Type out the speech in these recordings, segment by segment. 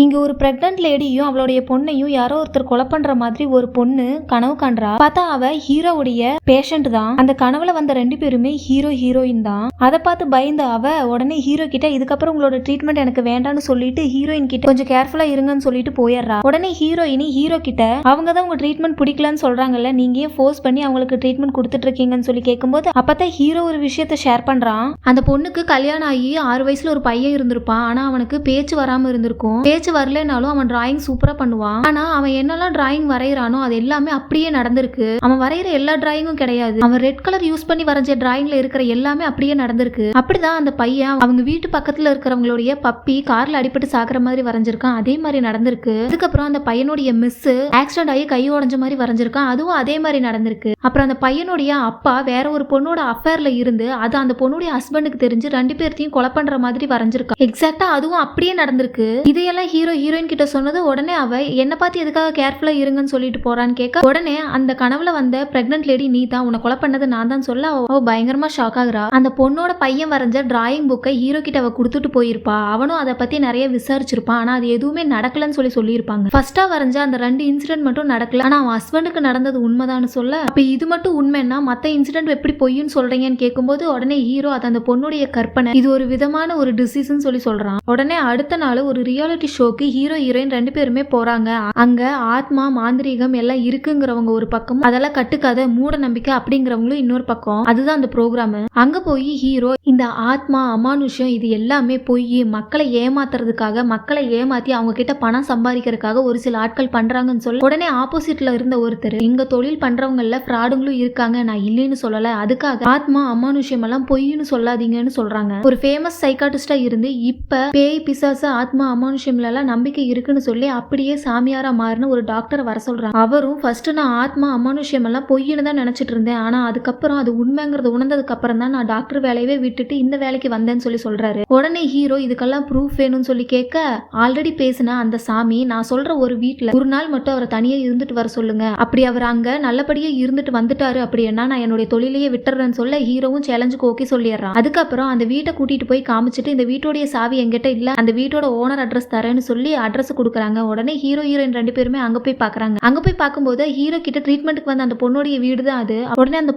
இங்க ஒரு பிரெக்னன்ட் லேடியும் அவளுடைய பொண்ணையும் யாரோ ஒருத்தர் கொலை பண்ற மாதிரி ஒரு பொண்ணு கனவு காண்றா. பார்த்தா அவ ஹீரோவுடைய பேஷண்ட் தான். அந்த கனவுல வந்த 2 பேருமே ஹீரோயின் தான். அதை பார்த்து பயந்த அவ உடனே ஹீரோ கிட்ட இதுக்கப்புறம் உங்களோட ட்ரீட்மெண்ட் எனக்கு வேண்டாம்னு சொல்லிட்டு ஹீரோயின் கிட்ட கொஞ்சம் கேர்ஃபுல்லா இருங்கன்னு சொல்லிட்டு போயிடுறா. உடனே ஹீரோயினி ஹீரோ கிட்ட அவங்க தான் உங்க ட்ரீட்மெண்ட் பிடிக்கலன்னு சொல்றாங்கல்ல, நீங்க ஏன் ஃபோர்ஸ் பண்ணி அவங்களுக்கு ட்ரீட்மெண்ட் கொடுத்துட்டு இருக்கீங்கன்னு சொல்லி கேட்கும்போது அப்பதான் ஹீரோ ஒரு விஷயத்த ஷேர் பண்றான். அந்த பொண்ணுக்கு கல்யாணம் ஆகி 6 வயசுல ஒரு பையன் இருந்திருப்பான். ஆனா அவனுக்கு பேச்சு வராம இருந்திருக்கும். பேச்சு வரலனாலும் அவன் டிராயிங் சூப்பரா பண்ணுவான். ஆனா அவன் என்னெல்லாம் டிராயிங் வரையறானோ அது எல்லாமே அப்படியே நடந்திருக்கு. அவன் வரைகிற எல்லா டிராயிங்கும் கிடையாது, அவன் ரெட் கலர் யூஸ் பண்ணி வரைஞ்ச டிராயிங்ல இருக்கிற எல்லாமே அப்படியே நடந்திருக்கு. அப்படிதான் அந்த பையன் அவங்க வீட்டு பக்கத்துல இருக்கிறவங்களுடைய பப்பி கார்ல அடிபட்டு சாகுற மாதிரி வரைஞ்சிருக்கான். அதே மாதிரி நடந்திருக்கு. அதுக்கப்புறம் அந்த பையனுடைய மிஸ் ஆக்சிடென்ட் ஆகி கை உடைஞ்ச மாதிரி வரைஞ்சிருக்கான். அதுவும் அதே மாதிரி நடந்திருக்கு. அப்புறம் அந்த பையனுடைய அப்பா வேற ஒரு பொண்ணோட அஃபேர்ல இருந்து அது அந்த பொண்ணுடைய ஹஸ்பண்டுக்கு தெரிஞ்சு 2 பேர்த்தையும் கொலை பண்ற மாதிரி வரைஞ்சிருக்கான். எக்ஸாக்டா அதுவும் அப்படியே நடந்திருக்கு. இதையெல்லாம் ஹீரோயின் கிட்ட சொன்னது உடனே அவ என்ன பார்த்து எதுக்காக கேர்ஃபுல்லா இருங்கன்னு சொல்லிட்டு போறான்னு கேட்க உடனே அந்த கனவுல வந்த பிரெக்னன்ட் லேடி நீ தான், உன்னை கொலை பண்ணது நான் தான் சொல்ல அவ பயங்கரமா ஷாக் ஆகுறா. அந்த பொண்ணோட பையன் வரைஞ்ச டிராயிங் புக்கை ஹீரோ கிட்ட அவ கொடுத்துட்டு போயிருப்பா. அவனும் அதை பத்தி நிறைய விசாரிச்சிருப்பான். ஆனா அது எதுவுமே நடக்கலன்னு சொல்லியிருப்பாங்க. ஃபர்ஸ்டா வரைஞ்ச அந்த 2 இன்சிடென்ட் மட்டும் நடக்கல. ஆனா அவன் ஹஸ்பண்டுக்கு நடந்தது உண்மைதான்னு சொல்ல அப்ப இது மட்டும் உண்மைன்னா மத்த இன்சிடென்ட் எப்படி பொய்ன்னு சொல்றீங்கன்னு கேட்கும்போது உடனே ஹீரோ அது அந்த பொண்ணுடைய கற்பனை, இது ஒரு விதமான ஒரு டிசீஸ்ன்னு சொல்றான். உடனே அடுத்த நாள் ஒரு ரியாலிட்டி ஷோக்கு ஹீரோயின் 2 பேருமே போறாங்க. அங்க ஆத்மா மாந்திரீகம் எல்லாம் இருக்குங்கிறவங்க ஒரு பக்கம், அதெல்லாம் கட்டுக்காத மூட நம்பிக்கை அப்படிங்கிறவங்களும் இன்னொரு பக்கம். அதுதான் அந்த ப்ரோக்ராம். அங்க போய் ஹீரோ இந்த ஆத்மா அமானுஷ்யம் இது எல்லாமே போய் மக்களை ஏமாத்துறதுக்காக, மக்களை ஏமாத்தி அவங்க கிட்ட பணம் சம்பாதிக்கிறதுக்காக ஒரு சில ஆட்கள் பண்றாங்கன்னு சொல்ல உடனே ஆப்போசிட்ல இருந்த ஒருத்தர் இங்க தொழில் பண்றவங்கல ஃப்ராடுங்களும் இருக்காங்க, நான் இல்லைன்னு சொல்லல, அதுக்காக ஆத்மா அமானுஷ்யம் எல்லாம் பொய்ன்னு சொல்லாதீங்கன்னு சொல்றாங்க. ஒரு ஃபேமஸ் சைக்காட்டிஸ்டா இருந்து இப்ப பேய் பிசாசு ஆத்மா அமானுஷ்யம் எல்லாம் நம்பிக்கை இருக்குன்னு சொல்லி அப்படியே சாமியாரா மாறின ஒரு டாக்டரை வர சொல்றாங்க. அவரும் ஃபர்ஸ்ட் நான் ஆத்மா அமானுஷ்யம் எல்லாம் பொய்ன்னு தான் நினைச்சிட்டு இருந்தேன், ஆனா அதுக்கப்புறம் அது உண்மைங்கிறது உணர்ந்ததுக்கு அப்புறம் தான் நான் டாக்டர் வேலையவே விட்டுட்டு இந்த வேலைக்கு வந்தேன்னு சொல்றாரு. உடனே ஹீரோ இதுக்கெல்லாம் ப்ரூஃப் வேணும்னு சொல்லி கேட்க ஆல்ரெடி பேசின அந்த சாமி நான் சொல்ற ஒரு வீட்டுல ஒரு நாள் மட்டும் அவரை தனியா இருந்துட்டு வர சொல்லுங்க, அப்படி அவர் அங்க நல்லபடியா இருந்துட்டு வந்துட்டாரு அப்படின்னா நான் என்னுடைய தொழிலையே விட்டுறேன்னு சொல்ல ஹீரோவும் சேலஞ்சுக்கு ஓகே சொல்லிடுறான். அதுக்கப்புறம் அந்த வீட்டை கூட்டிட்டு போய் காமிச்சிட்டு இந்த வீட்டோடைய சாவி என்கிட்ட இல்ல, அந்த வீட்டோட ஓனர் அட்ரஸ் தரேன்னு சொல்லி அட்ரஸ் கொடுக்குறாங்க. உடனே ஹீரோயின் 2 பேருமே அங்க போய் பாக்குறாங்க. அங்க போய் பார்க்கும்போது ஹீரோ கிட்ட ட்ரீட்மெண்ட்டுக்கு வந்த அந்த பொண்ணுடைய வீடு தான் அது. உடனே அந்த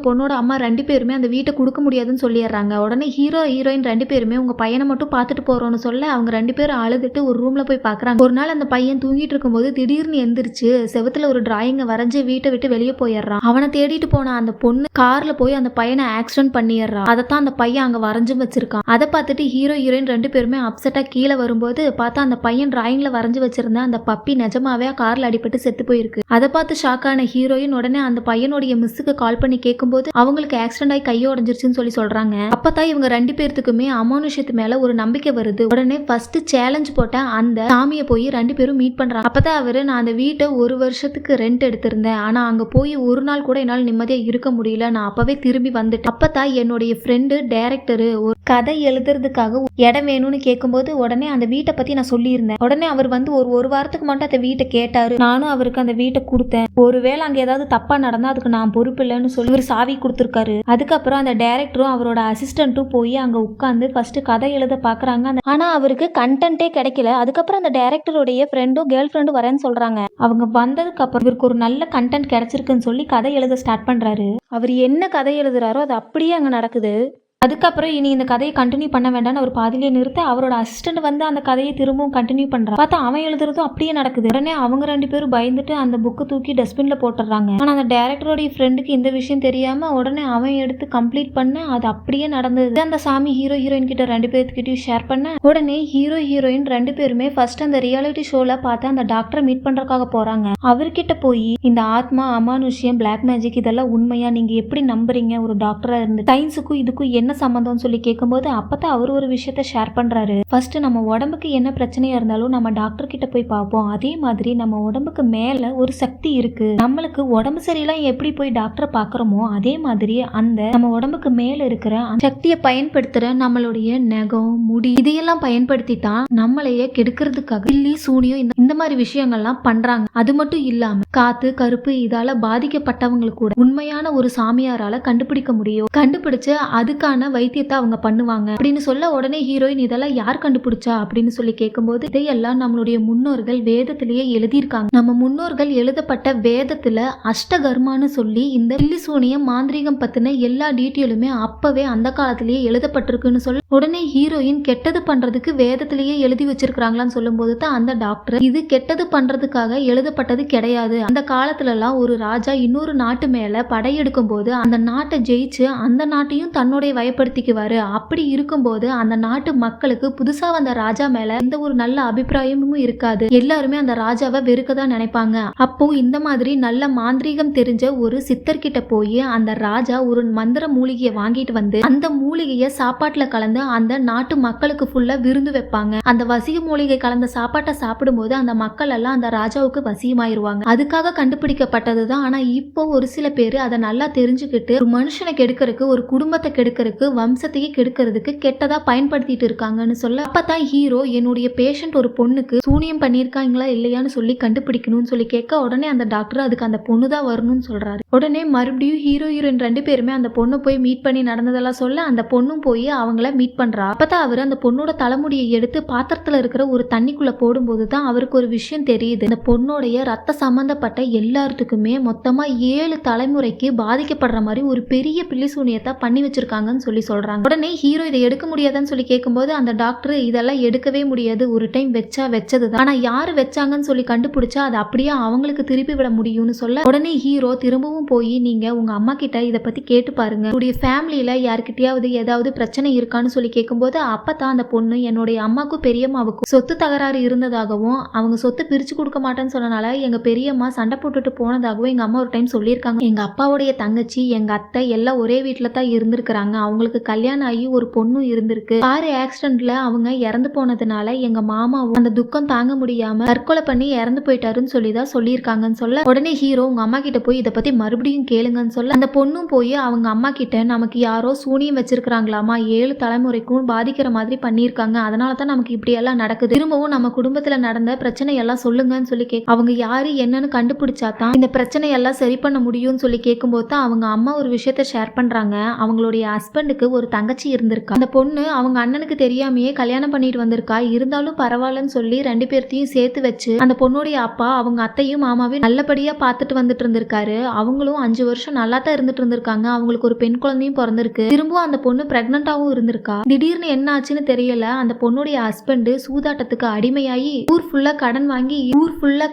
பொண்ணோட அம்மா 2 பேருமே அந்த வீட்டை கொடுக்க முடியாதுன்னு சொல்லிடுறாங்க. உடனே ஹீரோயின் 2 பேருமே உங்க பையனை மட்டும் பார்த்துட்டு போறோம்னு சொல்ல அவங்க 2 பேரும் அழுதுட்டு ஒரு ரூம்ல போய் பாக்குறாங்க. ஒரு நாள் அந்த பையன் தூங்கிட்டு இருக்கும்போது திடீர்னு எந்திரிச்சு செவத்துல ஒரு டிராயிங்க வரைஞ்சு வீட்டை விட்டு வெளியே போயிடுறான். அவனை தேடிட்டு போன அந்த பொண்ணு கார்ல போய் அந்த பையனை ஆக்சிடென்ட் பண்ணிடுறான். அதைத்தான் அந்த பையன் அங்க வரைஞ்சும் வச்சிருக்கான். அதை பார்த்துட்டு ஹீரோயின் 2 பேருமே அப்செட்டா கீழே வரும்போது பார்த்தா அந்த பையன் டிராயிங்ல வரைஞ்சு வச்சிருந்த அந்த பப்பி நிஜமாவே கார்ல அடிபட்டு செத்து போயிருக்கு. அதை பார்த்து ஷாக் ஆன ஹீரோயின் உடனே அந்த பையனுடைய மிஸ்ஸுக்கு கால் பண்ணி கேட்கும்போது அவங்களுக்கு ஆக்சிடென்ட் ஆகி கையை உடஞ்சிருச்சுன்னு சொல்றாங்க. அப்பதான் இவங்க 2 பேர்த்துக்குமே அமானுஷ்யத்து மேல ஒரு நம்பிக்கை வருது. உடனே ஃபர்ஸ்ட் சேலஞ்ச் போட்ட அந்த சாமியை போய் 2 பேரும் மீட் பண்றாங்க. அப்பதான் அவரு நான் அந்த வீட்டை 1 வருஷத்துக்கு ரெண்ட் எடுத்திருந்தேன், ஆனா அங்க போய் ஒரு நாள் கூட என்னால் நிம்மதியா இருக்க முடியல, நான் அப்பவே திரும்பி வந்துட்டேன். அப்பதான் என்னுடைய ஃப்ரெண்டு டைரக்டர் ஒரு கதை எழுதுறதுக்காக இடம் வேணும்னு கேட்கும்போது உடனே அந்த வீட்டை பத்தி நான் சொல்லியிருந்தேன். உடனே அவர் வந்து ஒரு வாரத்துக்கு மட்டும் அந்த வீட்டை கேட்டாரு. நானும் அவருக்கு அந்த வீட்டை கொடுத்தேன். ஒருவேளை அங்க ஏதாவது தப்பா நடந்தா அதுக்கு நான் பொறுப்பு இல்லைன்னு சொல்லி ஒரு சாவி கொடுத்துருக்காரு. அதுக்கப்புறம் அந்த டைரக்டரும் அவரோட அசிஸ்டன்ட்டும் போய் அங்க உட்காந்து ஃபர்ஸ்ட் கதை எழுத பாக்குறாங்க. ஆனா அவருக்கு கண்டென்ட்டே கிடைக்கல. அதுக்கப்புறம் அந்த டைரக்டருடைய ஃப்ரெண்டும் கேர்ள் ஃப்ரெண்டும் வரேன்னு சொல்றாங்க. அவங்க வந்ததுக்கு அப்புறம் இவருக்கு ஒரு நல்ல கண்டென்ட் கிடைச்சிருக்குன்னு சொல்லி கதை எழுத ஸ்டார்ட் பண்றாரு. அவர் என்ன கதை எழுதுறாரோ அது அப்படியே அங்க நடக்குது. அதுக்கப்புறம் இனி இந்த கதையை கண்டினியூ பண்ண வேண்டாம்னு அவர் பாதியிலே நிறுத்த அவரோட அசிஸ்டன்ட் வந்து அந்த கதையை திரும்பவும் கண்டினியூ பண்றான். பார்த்தா அவன் எழுதுறதும் அப்படியே நடக்குது. உடனே அவங்க 2 பேரும் பயந்துட்டு அந்த புக்கை தூக்கி டஸ்ட்பின்ல போட்டுறாங்க. ஆனா அந்த டைரக்டரோட ஃப்ரெண்டுக்கு இந்த விஷயம் தெரியாம உடனே அவன் எடுத்து கம்ப்ளீட் பண்ண அது அப்படியே நடந்தது. அந்த சாமி ஹீரோயின் கிட்ட 2 பேர்த்துக்கிட்டையும் ஷேர் பண்ண உடனே ஹீரோயின் 2 பேருமே ஃபர்ஸ்ட் அந்த ரியாலிட்டி ஷோல பார்த்து அந்த டாக்டரை மீட் பண்றதுக்காக போறாங்க. அவர்கிட்ட போய் இந்த ஆத்மா அமானுஷ்யம் பிளாக் மேஜிக் இதெல்லாம் உண்மையா, நீங்க எப்படி நம்புறீங்க ஒரு டாக்டரா இருந்து, சயின்ஸுக்கும் இதுக்கும் என்ன சம்பந்தம் சொல்லி கேட்கும்போது அப்பதான் அவர் ஒரு விஷயத்த ஷேர் பண்றாரு. ஃபர்ஸ்ட் நம்ம உடம்புக்கு என்ன பிரச்சனையா இருந்தாலும் நம்ம டாக்டர் கிட்ட போய் பார்ப்போம், அதே மாதிரி நம்ம உடம்புக்கு மேல ஒரு சக்தி இருக்கு, நம்மளுக்கு உடம்பு சரியில்லாம் எப்படி போய் டாக்டரை பாக்குறோமோ அதே மாதிரி அந்த நம்ம உடம்புக்கு மேல இருக்கிற சக்தியை பயன்படுத்துற நம்மளுடைய நகம் முடி இதையெல்லாம் பயன்படுத்தி தான் நம்மளையே கெடுக்கிறதுக்காக இல்லி சூனியம் இந்த மாதிரி விஷயங்கள்லாம் பண்றாங்க. அது மட்டும் இல்லாம காத்து கருப்பு இதால பாதிக்கப்பட்டவங்களுக்கு கூட உண்மையான ஒரு சாமியாரால கண்டுபிடிக்க முடியும். கண்டுபிடிச்சு அதுக்கான முறையான வைத்தியத்தை அவங்க பண்ணுவாங்க அப்படின்னு சொல்ல உடனே ஹீரோயின் இதெல்லாம் யார் கண்டுபிடிச்சா அப்படின்னு சொல்லி கேட்கும்போது இதையெல்லாம் நம்மளுடைய முன்னோர்கள் வேதத்திலேயே எழுதியிருக்காங்க. நம்ம முன்னோர்கள் எழுதப்பட்ட வேதத்துல அஷ்டகர்மான்னு சொல்லி இந்த பில்லி சூனியம் மாந்திரீகம் பத்தின எல்லா டீட்டெயிலுமே அப்பவே அந்த காலத்திலேயே எழுதப்பட்டிருக்குன்னு சொல்ல உடனே ஹீரோயின் கெட்டது பண்றதுக்கு வேதத்திலேயே எழுதி வச்சிருக்காங்களான்னு சொல்லும் போது தான் அந்த டாக்டர் இது கெட்டது பண்றதுக்காக எழுதப்பட்டது கிடையாது. அந்த காலத்துல எல்லாம் ஒரு ராஜா இன்னொரு நாட்டு மேல படையெடுக்கும் போது அந்த நாட்டை ஜெயிச்சு அந்த நாட்டையும் தன்னுடைய வயப்படுத்திக்குவாரு. அப்படி இருக்கும்போது அந்த நாட்டு மக்களுக்கு புதுசா வந்த ராஜா மேல எந்த ஒரு நல்ல அபிப்பிராயமும் இருக்காது. எல்லாருமே அந்த ராஜாவை வெறுக்கதான் நினைப்பாங்க. அப்போ இந்த மாதிரி நல்ல மாந்திரீகம் தெரிஞ்ச ஒரு சித்தர்கிட்ட போய் அந்த ராஜா ஒரு மந்திர மூலிகையை வாங்கிட்டு வந்து அந்த மூலிகையை சாப்பாட்டுல கலந்து அந்த நாட்டு மக்களுக்கு ஃபுல்லா விருந்து வைப்பாங்க. அந்த வசிய மூலிகை கலந்த சாப்பாட்டை சாப்பிடும்போது அந்த மக்கள் எல்லாம் அந்த ராஜாவுக்கு வசியமாயிருவாங்க. அதுக்காக கண்டுபிடிக்கப்பட்டதுதான். ஆனா இப்போ ஒரு சில பேர் அதை நல்லா தெரிஞ்சுக்கிட்டு ஒரு மனுஷனை கெடுக்கிறதுக்கு ஒரு குடும்பத்தை கெடுக்கிறதுக்கு வம்சத்தையே கெடுக்கிறதுக்கு கெட்டதா பயன்படுத்திட்டு இருக்காங்கன்னு சொல்ல அப்பதான் ஹீரோ என்னுடைய பேஷண்ட் ஒரு பொண்ணுக்கு சூனியம் பண்ணியிருக்காங்களா இல்லையான்னு சொல்லி கண்டுபிடிக்கணும்னு சொல்லி கேட்க உடனே அந்த டாக்டர் அதுக்கு அந்த பொண்ணு தான் வரணும்னு சொல்றாரு. உடனே மறுபடியும் ஹீரோ ஹீரோயின் 2 பேருமே அந்த பொண்ணை போய் மீட் பண்ணி நடந்ததெல்லாம் சொல்ல அந்த பொண்ணும் போய் அவங்கள மீட் பண்றா. அப்பதான் அவர் அந்த பொண்ணோட தலைமுடியை எடுத்து பாத்திரத்துல இருக்கிற ஒரு தண்ணிக்குள்ள போடும்போது தான் அவருக்கு ஒரு விஷயம் தெரியுது. இந்த பொண்ணோடைய ரத்த சம்பந்தப்பட்ட எல்லாத்துக்குமே மொத்தமா 7 தலைமுறைக்கு பாதிக்கப்படுற மாதிரி ஒரு பெரிய பில்லி சூனியத்தை பண்ணி வச்சிருக்காங்கன்னு சொல்லி சொல்றாங்க. உடனே ஹீரோ இதை எடுக்க முடியாதுன்னு சொல்லி கேட்கும்போது அந்த டாக்டர் இதெல்லாம் எடுக்கவே முடியாது, ஒரு டைம் வச்சதுதான், ஆனா யாரு வச்சாங்கன்னு சொல்லி கண்டுபிடிச்சா அது அப்படியே அவங்களுக்கு திருப்பி விட முடியும்னு சொல்ல உடனே ஹீரோ திரும்பவும் போய் நீங்க உங்க அம்மா கிட்ட இதை பத்தி கேட்டு பாருங்க, உங்களுடைய ஃபேமிலியில யாருக்கிட்டையாவது ஏதாவது பிரச்சனை இருக்கான்னு சொல்லி கேட்கும்போது அப்பதான் அந்த பொண்ணு என்னுடைய அம்மாக்கும் பெரியம்மாவுக்கும் சொத்து தகராறு இருந்ததாகவும் அவங்க சொத்து பிரிச்சு கொடுக்க மாட்டேன்னு சொன்னனால எங்க பெரியம்மா சண்டை போட்டுட்டு போனதாகவும் எங்க அம்மா ஒரு டைம் சொல்லியிருக்காங்க. எங்க அப்பாவுடைய தங்கச்சி எங்க அத்தை எல்லாம் ஒரே வீட்டுல தான் இருந்திருக்கிறாங்க. அவங்களுக்கு கல்யாணம் ஆகி ஒரு பொண்ணும் இருந்திருக்கு. கார் ஆக்சிடென்ட்ல அவங்க இறந்து போனதுனால எங்க மாமாவும் அந்த துக்கம் தாங்க முடியாம தற்கொலை பண்ணி இறந்து போயிட்டாருன்னு சொல்லிதான் சொல்லியிருக்காங்கன்னு சொல்ல உடனே ஹீரோ உங்க அம்மா கிட்ட போய் இதை பத்தி மறுபடியும் கேளுங்கன்னு சொல்ல அந்த பொண்ணும் போய் அவங்க அம்மா கிட்ட நமக்கு யாரோ சூனியம் வச்சிருக்காங்களாமா, 7 தலைமுறைக்கும் பாதிக்கிற மாதிரி பண்ணியிருக்காங்க, அதனாலதான் நமக்கு இப்படி எல்லாம் நடக்குது, திரும்பவும் நம்ம குடும்பத்துல நடந்த பிரச்சனை எல்லாம் சொல்லுங்கன்னு சொல்லி கேட்க அவங்க யாரு என்னன்னு கண்டுபிடிச்சாதான் இந்த பிரச்சனை எல்லாம் சரி பண்ண முடியும்னு சொல்லி கேட்கும்போது தான் அவங்க அம்மா ஒரு விஷயத்த ஷேர் பண்றாங்க. அவங்களுடைய ஹஸ்பண்டுக்கு ஒரு தங்கச்சி இருந்திருக்கா. அந்த பொண்ணு அவங்க அண்ணனுக்கு தெரியாமையே கல்யாணம் பண்ணிட்டு வந்திருக்கா. இருந்தாலும் பரவாயில்லன்னு சொல்லி 2 பேர்த்தையும் சேர்த்து வச்சு அந்த பொண்ணுடைய அப்பா அவங்க அத்தையும் மாமாவையும் நல்லபடியா பார்த்துட்டு வந்துட்டு இருந்திருக்காரு. அவங்களும் 5 வருஷம் நல்லா தான் இருந்துட்டு இருந்திருக்காங்க. அவங்களுக்கு ஒரு பெண் குழந்தையும் பிறந்திருக்கு. திரும்பவும் அந்த பொண்ணு பிரெக்னண்டாவும் இருந்திருக்கா. திடீர்னு என்ன ஆச்சுன்னு தெரியல. அந்த பொண்ணுடைய ஹஸ்பண்ட் சூதாட்டத்துக்கு அடிமையாகி ஊர் ஃபுல்லா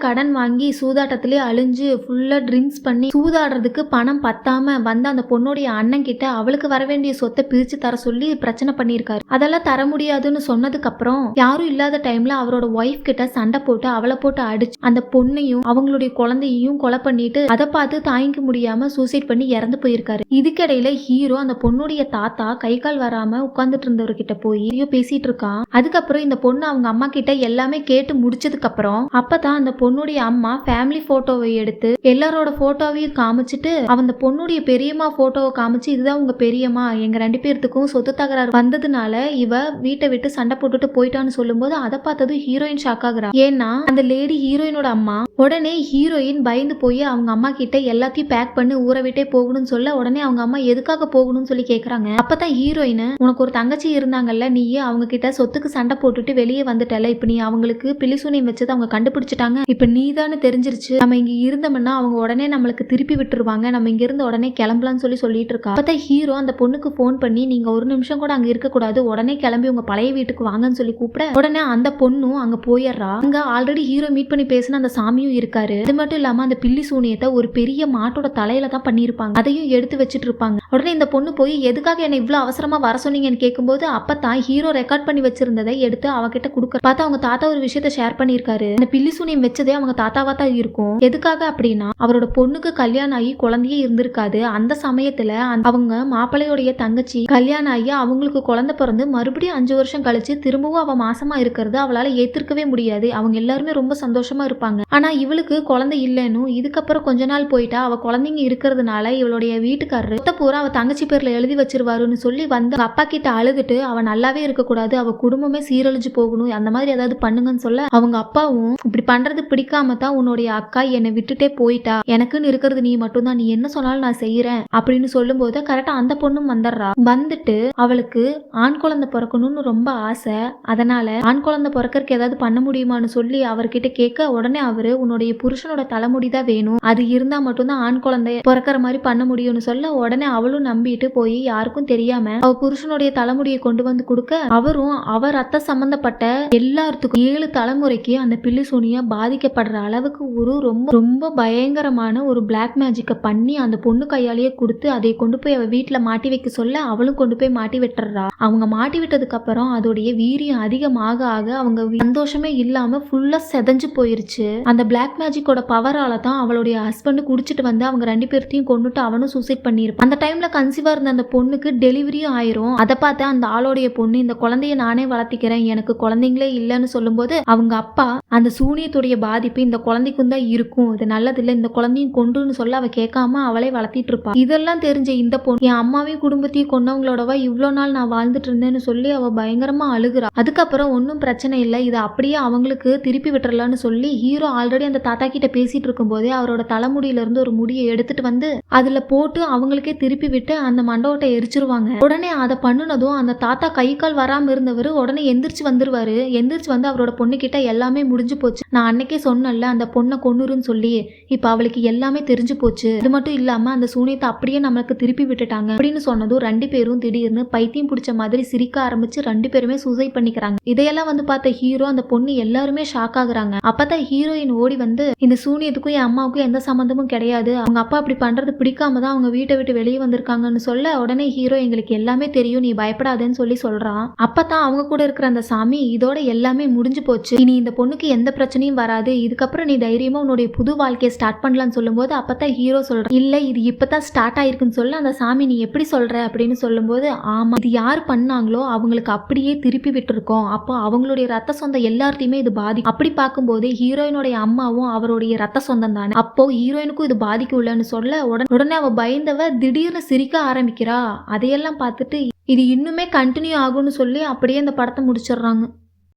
கடன் வாங்கி சூதாட்டத்திலே அழிஞ்சு ஃபுல்லா ட்ரிங்க்ஸ் பண்ணி சூதாடுறதுக்கு பணம் பத்தாம வந்து அந்த பொண்ணுடைய அண்ணன் கிட்ட அவளுக்கு வர வேண்டிய சொத்தை பிரிச்சு தர சொல்லி பிரச்சனை பண்ணிருக்காரு. அதெல்லாம் தர முடியாதுன்னு சொன்னதுக்கு அப்புறம் யாரும் இல்லாத டைம்ல அவரோட ஒய்ஃப் கிட்ட சண்டை போட்டு அவளை போட்டு அடிச்சு அந்த பொண்ணையும் அவங்களுடைய குழந்தையையும் கொலை பண்ணிட்டு அதை பார்த்து தாங்கிக்க முடியாம சூசைட் பண்ணி இறந்து போயிருக்காரு. இதுக்கிடையில ஹீரோ அந்த பொண்ணுடைய தாத்தா கை கால் வராம உட்கார்ந்துட்டு இருந்தவர்கிட்ட போய் பேசிட்டு இருக்கான். அதுக்கப்புறம் இந்த பொண்ணு அவங்க அம்மா கிட்ட எல்லாமே கேட்டு முடிச்சதுக்கு அப்புறம் அப்பதான் அந்த பொண்ணுடைய அம்மா ஃபேமிலி போட்டோவை எடுத்து எல்லாரோட போட்டோவையும் காமிச்சிட்டு அந்த பொண்ணுடைய பெரியம்மா போட்டோவை காமிச்சு இதுதான் உங்க பெரியம்மா, எங்க 2 பேர்த்துக்கும் சொத்து தகராறு வந்ததுனால இவ வீட்டை விட்டு சண்டை போட்டுட்டு போயிட்டான்னு சொல்லும்போது அதை பார்த்தது ஹீரோயின் ஷாக் ஆகுறா. ஏன்னா அந்த லேடி ஹீரோயினோட அம்மா. உடனே ஹீரோயின் பயந்து போய் அவங்க அம்மா கிட்ட எல்லாத்தையும் பேக் பண்ணி ஊற விட்டே போகணும்னு சொல்ல உடனே அவங்க அம்மா எதுக்காக போகணும்னு சொல்லி கேக்குறாங்க. அப்பதான் ஹீரோயின் உனக்கு ஒரு தங்கச்சி இருந்தாங்கல்ல, நீ அவங்க கிட்ட சொத்துக்கு சண்டை போட்டுட்டு வெளியே வந்துட்டல, இப்ப நீ அவங்களுக்கு பிலிசூனியம் வச்சது அவங்க கண்டுபிடிச்சிட்டாங்க, இப்ப நீதான்னு தெரிஞ்சிருச்சு, நம்ம இங்க இருந்தோம்னா அவங்க உடனே நம்மளுக்கு திருப்பி விட்டுருவாங்க, நம்ம இங்க இருந்து உடனே கிளம்பலாம்னு சொல்லிட்டு இருக்கா. அப்பதான் ஹீரோ அந்த பொண்ணுக்கு போன் பண்ணி நீங்க ஒரு நிமிஷம் கூட அங்க இருக்க கூடாது, உடனே கிளம்பி உங்க பழைய வீட்டுக்கு வாங்கன்னு சொல்லி கூப்பிட உடனே அந்த பொண்ணும் அங்க போயிடுறா. அங்க ஆல்ரெடி ஹீரோ மீட் பண்ணி பேசின அந்த சாமியும் இருக்காரு. அது மட்டும் இல்லாம அந்த பில்லி சூனியத்தை ஒரு பெரிய மாட்டோட தலையில தான் பண்ணிருப்பாங்க, அதையும் எடுத்து வச்சிட்டு இருப்பாங்க. உடனே இந்த பொண்ணு போய் எதுக்காக என்ன இவ்வளவு அவசரமா வர சொன்னீங்கன்னு கேட்கும்போது அப்பதான் ஹீரோ ரெக்கார்ட் பண்ணி வச்சிருந்ததை எடுத்து அவகிட்ட கொடுக்க பார்த்தா அவங்க தாத்தா ஒரு விஷயத்த ஷேர் பண்ணிருக்காரு. அந்த பில்லி சூனியம் வச்சதே அவங்க தாத்தாவா தான் இருக்கும். எதுக்காக அப்படின்னா அவரோட பொண்ணுக்கு கல்யாணம் ஆகி குழந்தையே இருந்திருக்காது. அந்த சமயத்துல அவங்க மாப்பிள்ளையோடைய தங்கச்சி கல்யாணம் ஆகி அவங்களுக்கு குழந்தை பிறந்து மறுபடியும் 5 வருஷம் கழிச்சு திரும்பவும் அவ மாசமா இருக்கிறது அவளால ஏத்திருக்கவே முடியாது. அவங்க எல்லாருமே ரொம்ப சந்தோஷமா இருப்பாங்க. ஆனா இவளுக்கு குழந்தை இல்லைன்னு இதுக்கப்புறம் கொஞ்ச நாள் போயிட்டா அவ குழந்தைங்க இருக்கிறதுனால இவளுடைய வீட்டுக்காரரு சொத்த பூரா அவ தங்கச்சி பேர்ல எழுதி வச்சிருவாருன்னு சொல்லி வந்து அப்பா கிட்ட அழுதுட்டு அவ நல்லாவே இருக்கக்கூடாது, அவ குடும்பமே சீரழிஞ்சு போகணும், அந்த மாதிரி ஏதாவது பண்ணுங்கன்னு சொல்ல அவங்க அப்பாவும் இப்படி பண்றது பிடிக்காம தான் உன்னுடைய அக்கா என்னை விட்டுட்டே போயிட்டா, எனக்குன்னு இருக்கிறது நீ மட்டும்தான், நீ என்ன சொன்னாலும் நான் செய்யறேன் அப்படின்னு சொல்லும் போது கரெக்டா அந்த பொண்ணும் வந்துடுறா. வந்துட்டு அவளுக்கு ஆண் குழந்தை பிறக்கணும்னு ரொம்ப ஆசை, அதனால ஆண் குழந்தை பிறக்கறதுக்கு ஏதாவது பண்ண முடியுமான்னு சொல்லி அவர்கிட்ட கேட்க உடனே அவரு உன்னுடைய புருஷனோட தலைமுடிதான் வேணும், அது இருந்தா மட்டும்தான் ஆண் குழந்தை பிறக்கிற மாதிரி பண்ண முடியும்னு சொல்ல உடனே அவளும் நம்பிட்டு போய் யாருக்கும் தெரியாம அவ புருஷனுடைய தலைமுடியை கொண்டு வந்து கொடுக்க அவரும் அவர் ரத்த சம்பந்தப்பட்ட எல்லாத்துக்கும் 7 தலைமுறைக்கு அந்த பில்லி சூனியா பாதிக்கப்படுற அளவுக்கு ஒரு ரொம்ப ரொம்ப பயங்கரமான ஒரு பிளாக் மேஜிக்க பண்ணி அந்த பொண்ணு கையாலேயே கொடுத்து அதை கொண்டு போய் அவ வீட்டுல மாட்டி வைக்க சொல்ல அவளும் கொண்டு போய் மாட்டி விட்டுறா. அவங்க மாட்டி விட்டதுக்கு அப்புறம் அதோடைய வீரியம் அதிகமாக ஆக அவங்க சந்தோஷமே இல்லாம ஃபுல்லா செதஞ்சு போயிருச்சு. அந்த பிளாக் மேஜிக்கோட பவரால தான் அவளுடைய ஹஸ்பண்ட் குடிச்சிட்டு வந்து அவங்க 2 பேர்த்தையும் கொண்டுட்டு அவனும் சூசைட் பண்ணிருப்பான். அந்த டைம்ல கன்சீவா இருந்த அந்த பொண்ணுக்கு டெலிவரியும் ஆயிரும். அதை பார்த்து அந்த ஆளோடைய பொண்ணு இந்த குழந்தைய நானே வளர்த்திக்கிறேன், எனக்கு குழந்தைங்களே இல்லைன்னு சொல்லும்போது அவங்க அப்பா அந்த சூனியத்துடைய பாதிப்பு இந்த குழந்தைக்கும் தான் இருக்கும், இது நல்லதில்லை, இந்த குழந்தையும் கொண்டுன்னு சொல்ல அவ கேட்காம அவளே வளர்த்திட்டு இருப்பா. இதெல்லாம் தெரிஞ்ச இந்த பொண்ணு என் அம்மாவையும் குடும்பத்தையும் கொண்டவங்களோடவா இவ்வளவு நாள் நான் வாழ்ந்துட்டு இருந்தேன்னு சொல்லி அவ பயங்கரமா அழுகுறா. அதுக்கப்புறம் ஒன்னும் பிரச்சனை இல்லை, இதை அப்படியே அவங்களுக்கு திருப்பி விட்டுறலான்னு சொல்லி ஹீரோ ஆல்ரெடி அந்த தாத்தா கிட்ட பேசிட்டு இருக்கும் போதே அவரோட தலைமுடியில இருந்து ஒரு முடியை எடுத்துட்டு வந்து அதுல போட்டு அவங்களுக்கே திருப்பி விட்டு அந்த மண்டபத்தை எரிச்சிருவாங்க. உடனே அதை பண்ணுனதும் அந்த தாத்தா கை கால் வராம இருந்தவர் உடனே எந்திரிச்சு வந்துருவாரு. எந்திரிச்சு வந்து அவரோட பொண்ணு கிட்ட எல்லாமே முடிஞ்சு போச்சு, நான் அன்னைக்கே சொன்னல அந்த பொண்ணை கொன்னுருன்னு சொல்லி, இப்ப அவளுக்கு எல்லாமே தெரிஞ்சு போச்சு, இது மட்டும் இல்லாம அந்த சூனியத்தை அப்படியே நம்மளுக்கு திருப்பி விட்டுட்டாங்க அப்படின்னு சொன்னதும் 2 பேரும் திடீர்னு பைத்தியம் பிடிச்ச மாதிரி சிரிக்க ஆரம்பிச்சு 2 பேருமே சூசைட் பண்ணிக்கிறாங்க. இதையெல்லாம் வந்து பார்த்த ஹீரோ அந்த பொண்ணு எல்லாருமே ஷாக் ஆகுறாங்க. அப்பதான் ஹீரோயின் ஓடி வந்து இந்த சூனியத்துக்கும் என் அம்மாவுக்கும் எந்த சம்பந்தமும் கிடையாது, அவங்க அப்பா அப்படி பண்றது பிடிக்காம தான் அவங்க வீட்டை விட்டு வெளியே வந்திருக்காங்கன்னு சொல்ல உடனே ஹீரோ எங்களுக்கு எல்லாமே தெரியும், நீ பயப்படாதேன்னு சொல்லி சொல்றான். அப்பதான் அவங்க கூட இருக்கிற அந்த சாமி இதோட எல்லாமே முடிஞ்சு போச்சு, இனி இந்த பொண்ணுக்கு எந்த பிரச்சனையும் வராது, இதுக்கப்புறம் நீ தைரியமா உன்னுடைய புது வாழ்க்கையை ஸ்டார்ட் பண்ணலாம்னு சொல்லும்போது அப்பதான் ஹீரோ சொல்றான், இல்ல இது இப்பதான் ஸ்டார்ட் ஆயிருக்குன்னு சொல்ல அந்த சாமி நீ எப்படி சொல்ற அப்படின்னு சொல்லும்போது, ஆமா இது யார் பண்ணாங்களோ அவங்களுக்கு அப்படியே திருப்பி விட்டுருக்கோம், அப்போ அவங்களுடைய ரத்த சொந்தம் எல்லாத்தையுமே இது பாதி, அப்படி பார்க்கும்போது ஹீரோயினுடைய அம்மாவும் அவருடைய ரத்த சொந்தம் தானே, அப்போ ஹீரோயினுக்கும் இது பாதிக்குள்ளன்னு சொல்ல உடனே அவ பயந்தவ திடீர்னு சிரிக்க ஆரம்பிக்கிறா. அதையெல்லாம் பார்த்துட்டு இது இன்னுமே கண்டினியூ ஆகும்னு சொல்லி அப்படியே அந்த படத்தை முடிச்சிடுறாங்க.